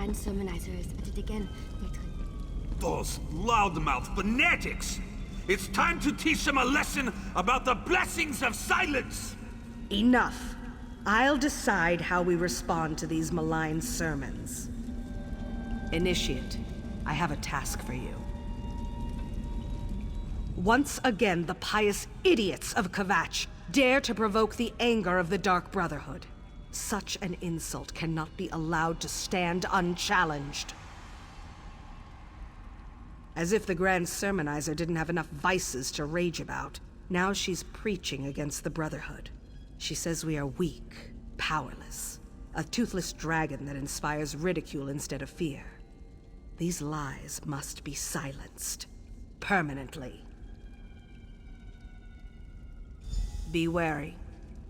Grand Sermonizer is at it again, Matron. Those loudmouth fanatics! It's time to teach them a lesson about the blessings of silence! Enough. I'll decide how we respond to these malign sermons. Initiate, I have a task for you. Once again, the pious idiots of Kvatch dare to provoke the anger of the Dark Brotherhood. Such an insult cannot be allowed to stand unchallenged. As if the Grand Sermonizer didn't have enough vices to rage about, now she's preaching against the Brotherhood. She says we are weak, powerless, a toothless dragon that inspires ridicule instead of fear. These lies must be silenced, permanently. Be wary.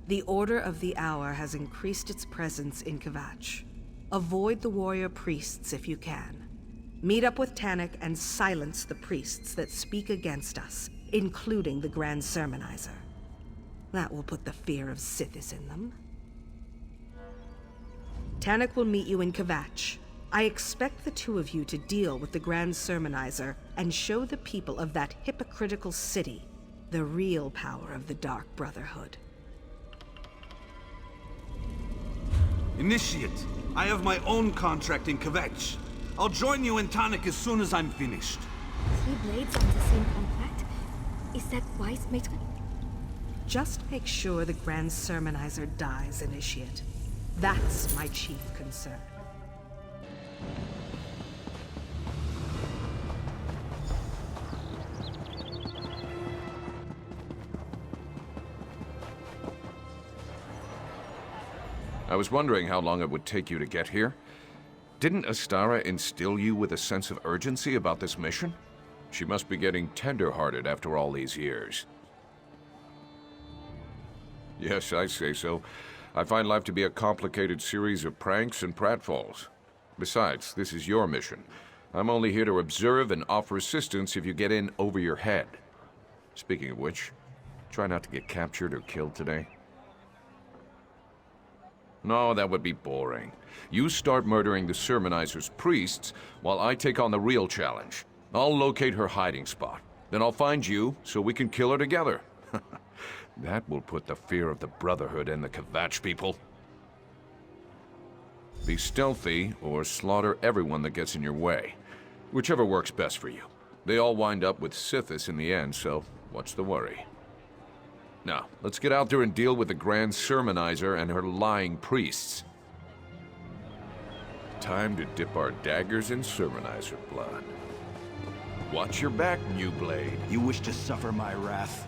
The Order of the Hour has increased its presence in Kvatch. Avoid the warrior priests if you can. Meet up with Tannic and silence the priests that speak against us, including the Grand Sermonizer. That will put the fear of Sithis in them. Tannic will meet you in Kvatch. I expect the two of you to deal with the Grand Sermonizer and show the people of that hypocritical city the real power of the Dark Brotherhood. Initiate, I have my own contract in Kvatch. I'll join you in Tannic as soon as I'm finished. 3 blades on the same contract? Is that wise, Matron? Just make sure the Grand Sermonizer dies, Initiate. That's my chief concern. I was wondering how long it would take you to get here. Didn't Astara instill you with a sense of urgency about this mission? She must be getting tender-hearted after all these years. Yes, I say so. I find life to be a complicated series of pranks and pratfalls. Besides, this is your mission. I'm only here to observe and offer assistance if you get in over your head. Speaking of which, try not to get captured or killed today. No, that would be boring. You start murdering the Sermonizer's priests while I take on the real challenge. I'll locate her hiding spot. Then I'll find you so we can kill her together. That will put the fear of the Brotherhood in the Kvatch people. Be stealthy or slaughter everyone that gets in your way. Whichever works best for you. They all wind up with Sithis in the end, so what's the worry? Now, let's get out there and deal with the Grand Sermonizer and her lying priests. Time to dip our daggers in Sermonizer blood. Watch your back, New Blade. You wish to suffer my wrath?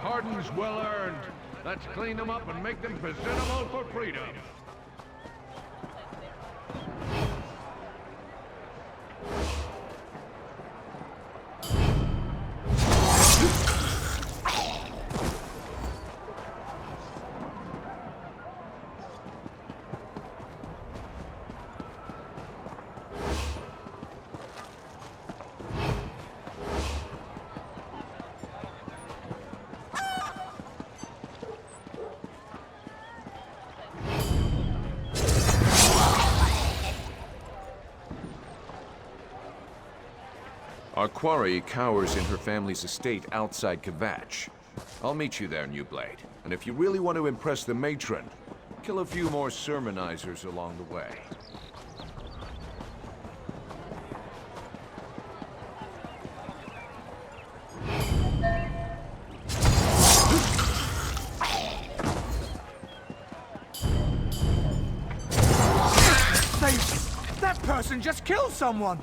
Pardon's well earned. Let's clean them up and make them presentable for freedom. Our quarry cowers in her family's estate outside Kvatch. I'll meet you there, New Blade. And if you really want to impress the matron, kill a few more Sermonizers along the way. That person just killed someone!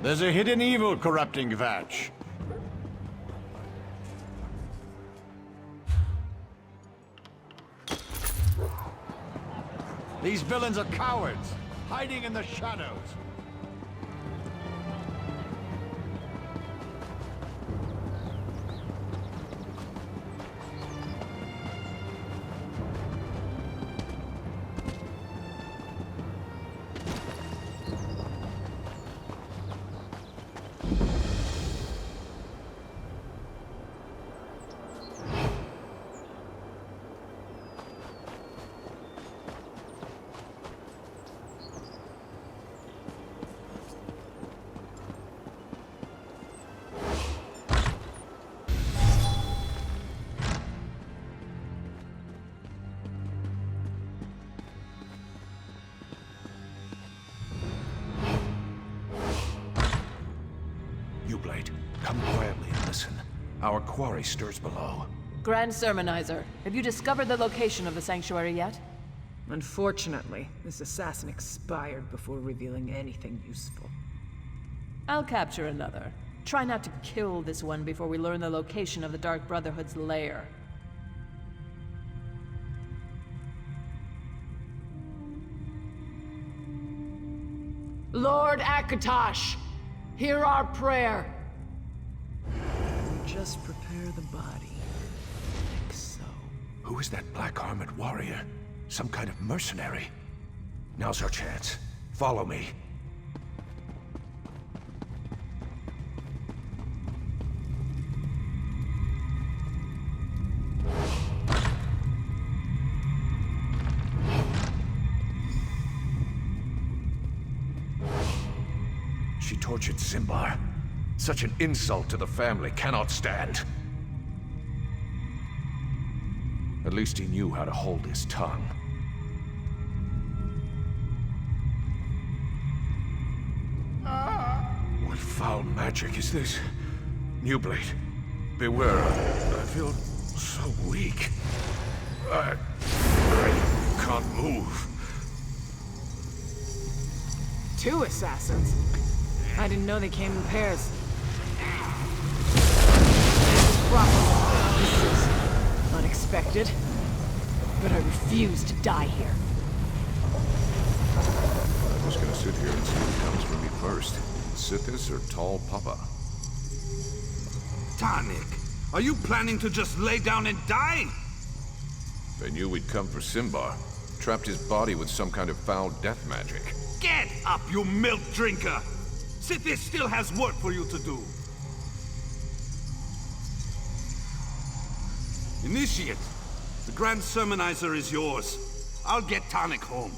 There's a hidden evil corrupting Kvatch. These villains are cowards, hiding in the shadows. Come quietly and listen. Our quarry stirs below. Grand Sermonizer, have you discovered the location of the sanctuary yet? Unfortunately, this assassin expired before revealing anything useful. I'll capture another. Try not to kill this one before we learn the location of the Dark Brotherhood's lair. Lord Akatosh, hear our prayer. Just prepare the body, like so. Who is that black-armored warrior? Some kind of mercenary? Now's our chance. Follow me. She tortured Zimbar. Such an insult to the family cannot stand. At least he knew how to hold his tongue. What foul magic is this? New Blade, beware. I feel so weak. I can't move. 2 assassins? I didn't know they came in pairs. This is unexpected, but I refuse to die here. I'm just gonna sit here and see who comes for me first. Sithis or Tall Papa? Tanik, are you planning to just lay down and die? They knew we'd come for Zimbar. Trapped his body with some kind of foul death magic. Get up, you milk drinker! Sithis still has work for you to do. Initiate. The Grand Sermonizer is yours. I'll get Tanik home.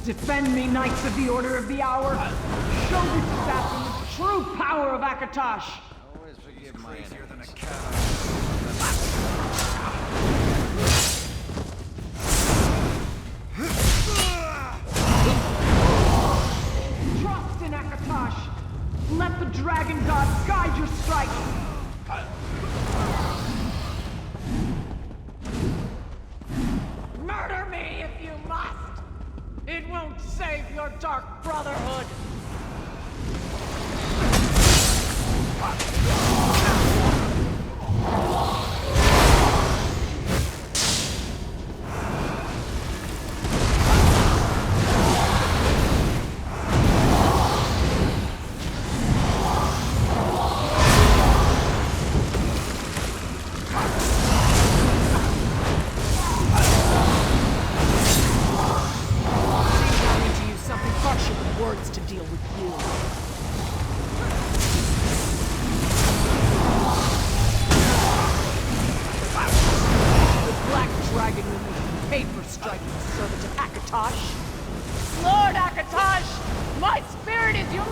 Defend me, Knights of the Order of the Hour! Show this assassin the true power of Akatosh! Always forgive my crazier than a cat. Trust in Akatosh! Let the Dragon God guide your strike! Murder me if you must! It won't save your Dark Brotherhood! Words to deal with you. The Black Dragon will make you pay for striking the servant of Akatosh. Lord Akatosh, my spirit is your...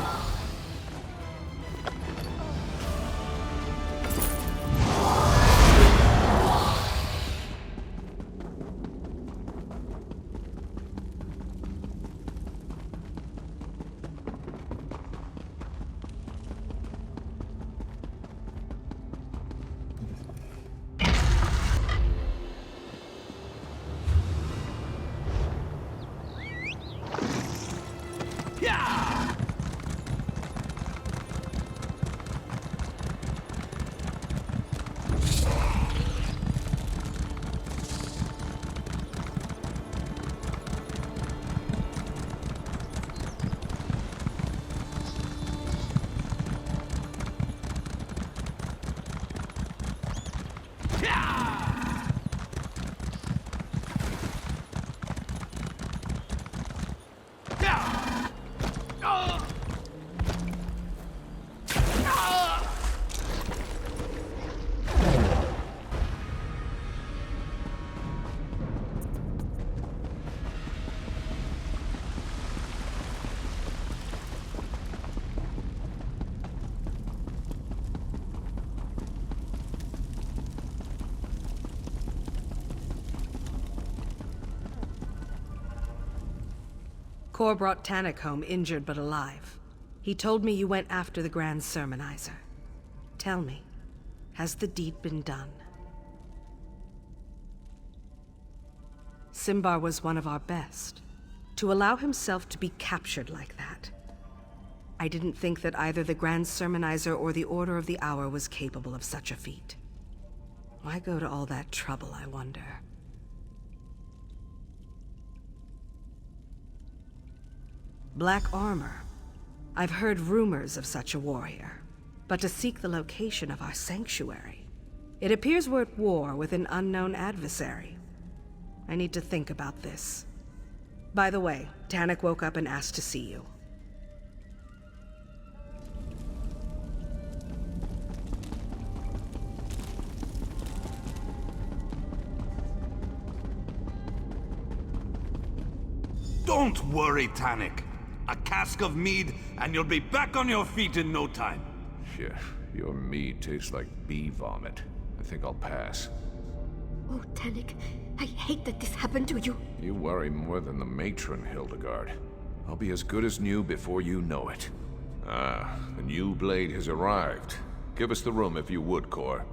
Kor brought Tannic home injured but alive. He told me you went after the Grand Sermonizer. Tell me, has the deed been done? Simbar was one of our best. To allow himself to be captured like that. I didn't think that either the Grand Sermonizer or the Order of the Hour was capable of such a feat. Why go to all that trouble, I wonder? Black armor. I've heard rumors of such a warrior, but to seek the location of our sanctuary. It appears we're at war with an unknown adversary. I need to think about this. By the way, Tannic woke up and asked to see you. Don't worry, Tannic. A cask of mead, and you'll be back on your feet in no time. Shit, your mead tastes like bee vomit. I think I'll pass. Oh, Tannic, I hate that this happened to you. You worry more than the matron, Hildegard. I'll be as good as new before you know it. Ah, the new blade has arrived. Give us the room if you would, Kor.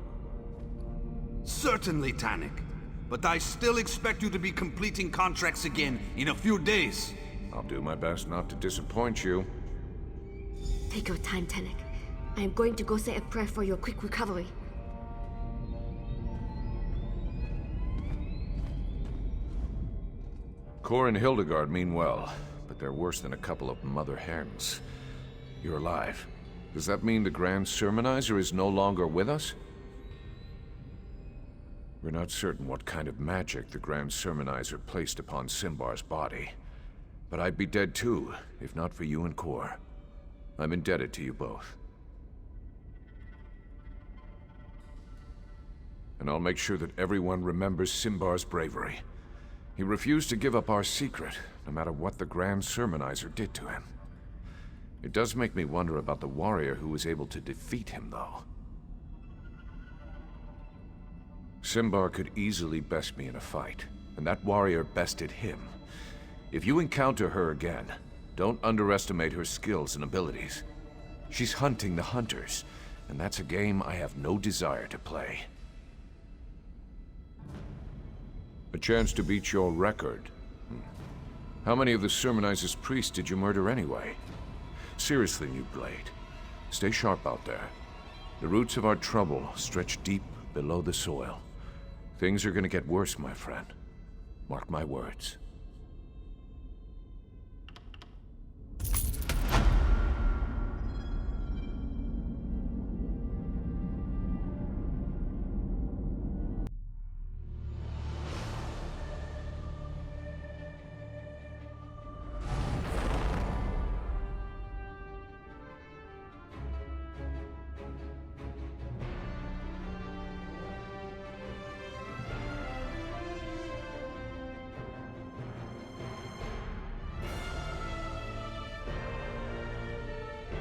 Certainly, Tannic. But I still expect you to be completing contracts again in a few days. I'll do my best not to disappoint you. Take your time, Tannic. I am going to go say a prayer for your quick recovery. Kor and Hildegard mean well, but they're worse than a couple of mother hens. You're alive. Does that mean the Grand Sermonizer is no longer with us? We're not certain what kind of magic the Grand Sermonizer placed upon Simbar's body. But I'd be dead too, if not for you and Kor. I'm indebted to you both. And I'll make sure that everyone remembers Simbar's bravery. He refused to give up our secret, no matter what the Grand Sermonizer did to him. It does make me wonder about the warrior who was able to defeat him, though. Simbar could easily best me in a fight, and that warrior bested him. If you encounter her again, don't underestimate her skills and abilities. She's hunting the hunters, and that's a game I have no desire to play. A chance to beat your record. How many of the Sermonizer's priests did you murder anyway? Seriously, New Blade. Stay sharp out there. The roots of our trouble stretch deep below the soil. Things are gonna get worse, my friend. Mark my words.